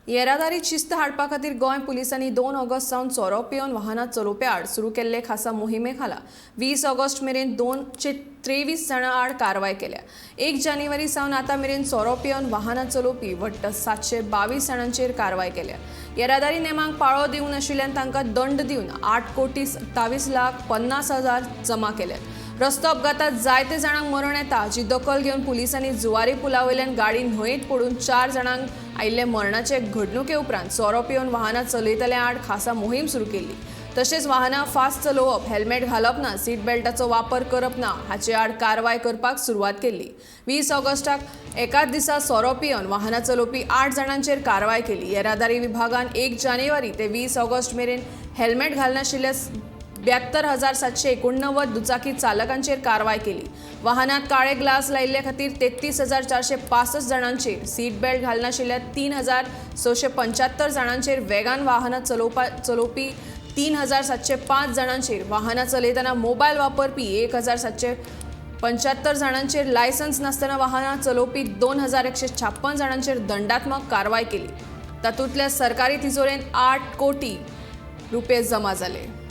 येरादारी शिस्त हाडपा खातीर गोंय पुलिसांनी 2 ऑगस्ट सावन सोरो पिवन वाहनां चलोवप्या आड सुरू केल्ले खासा मोहिमे खाला 20 ऑगस्ट मेरेन 223 जाणां आड कारवाय केल्या। 1 जानेवारी सावन आतां मेरेन सोरो पिवन वाहनां चलोवपी वट्ट 722 जाणांचेर कारवाय केल्या। येरादारी नेमांक पाळो दिवंक नाशिल्ल्यान तांकां दंड दिवन 8,27,50,000 जमा केल्यात। रस्तो अपघातात जायते जाणांक मरण येता हाची दखल घेवन पुलिसांनी जुवारी पुलावयल्यान गाडी न्हंयेत पडून 4 जाणांक आयिल्ले मरणाचे घडणुके उपरांत सोरो पिवन वाहनां चलयतल्या आड खासा मोहीम सुरू केल्ली। तशेंच वाहनां फास्ट चलोवप, हेल्मेट घालप ना, सीट बेल्टाचो वापर करप ना हाचे आड कारवाय करपाक सुरवात केल्ली। 20 ऑगस्टाक एकाच दिसा सोरो पिवन वाहनां चलोवपी 8 जाणांचेर कारवाय केली। येरादारी विभागान 1 जानेवारी ते 20 ऑगस्ट मेरेन हेल्मेट घालनाशिल्ल्या 72,789 दुचाकी चालकांचेर कारवाय केली। वाहनात काळे ग्लास लायिल्ले खातीर 33,465 जाणांचेर, सीट बेल्ट घालनाशिल्ल्या 3,675 जाणांचेर, वेगान वाहनां चलोवपी 3,705 जाणांचेर, वाहनां चलयतना मोबायल वापरपी 1,775 जाणांचेर, लायसन्स नासतना वाहनां चलोवपी 2,156 जाणांचेर दंडात्मक कारवाय केली। तातूंतल्या सरकारी तिजोरेंत 8 कोटी रुपये जमा जाले।